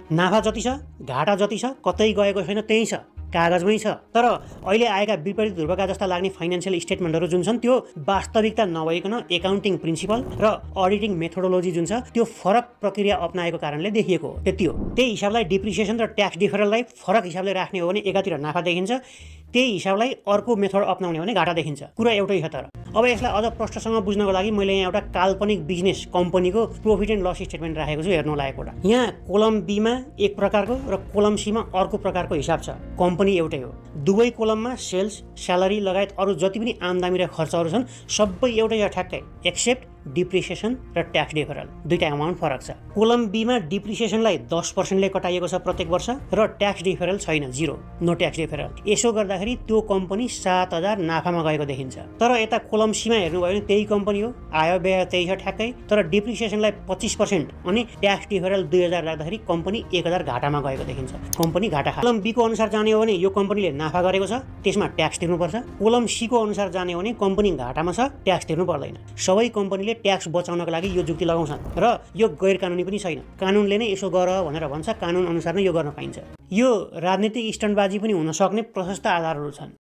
नाफा जति छ, घाटा जति छ, कतै गएको छैन, त्यही छ, कागजमै छ। तर अहिले आएका विपरीत ध्रुवका जस्ता लाग्ने फाइनान्शियल स्टेटमेन्टहरू जुन छन् त्यो वास्तविकता नभइकन एकाउन्टिङ प्रिन्सिपल र अडिटिङ मेथोडोलोजी जुन छ त्यो फरक प्रक्रिया अपनाएको कारणले देखिएको हो। त्यति हो। त्यही हिसाबलाई डिप्रिसिएसन र ट्याक्स डिफरललाई फरक हिसाबले राख्ने हो भने एकातिर नाफा देखिन्छ, त्यही हिसाबलाई अर्को मेथड अपनाउने हो भने घाटा देखिन्छ। कुरा एउटै छ। तर अब यसलाई अझ प्रष्टसँग बुझ्नको लागि मैले यहाँ एउटा काल्पनिक बिजनेस कम्पनीको प्रॉफिट एन्ड लस स्टेटमेन्ट राखेको छु, हेर्नु लागेको एउटा। यहाँ कोलम बी मा एक प्रकारको र कोलम सी मा अर्को प्रकारको हिसाब छ। कम्पनी एउटै हो। दुवै कोलममा सेल्स, स्यालेरी लगायत अरू जति पनि आमदामी र खर्चहरू छन् सबै एउटै छ ठ्याक्कै, एक्सेप्ट डिप्रिसिएसन र ट्याक्स डिफरल। दुईटा अमाउन्ट फरक छ। कोलम बी मा डिप्रिसिएसनलाई 10% कटाइएको छ प्रत्येक वर्ष र ट्याक्स डिफरल छैन, 0, नो ट्याक्स डिफरल। यसो गर्दाखेरि त्यो कम्पनी 7000 नाफामा गएको देखिन्छ। तर यता कोलम सी मा हेर्नुभयो भने त्यही कम्पनी हो, आय व्यय त्यही छ ठ्याक्कै, तर डिप्रिसिएसनलाई 25% अनि ट्याक्स डिफरल 2000 राख्दाखेरि कम्पनी 1000 घाटामा गएको देखिन्छ। कम्पनी घाटा खा। कोलम बी को अनुसार जाने हो भने यो कम्पनीले नाफा गरेको छ, त्यसमा ट्याक्स तिर्नुपर्छ। कोलम सी को अनुसार जाने हो भने कम्पनी घाटामा छ, ट्याक्स तिर्नु पर्दैन। सबै कम्पनीले ट्याक्स बचाउनको लागि यो जुक्ति लगाउँछन् र यो गैर कानुनी पनि छैन। कानुनले नै यसो गर भनेर भन्छ, कानुन अनुसार नै यो गर्न पाइन्छ। यो राजनीतिक स्टन्टबाजी पनि हुन सक्ने प्रशस्त आधारहरू छन्।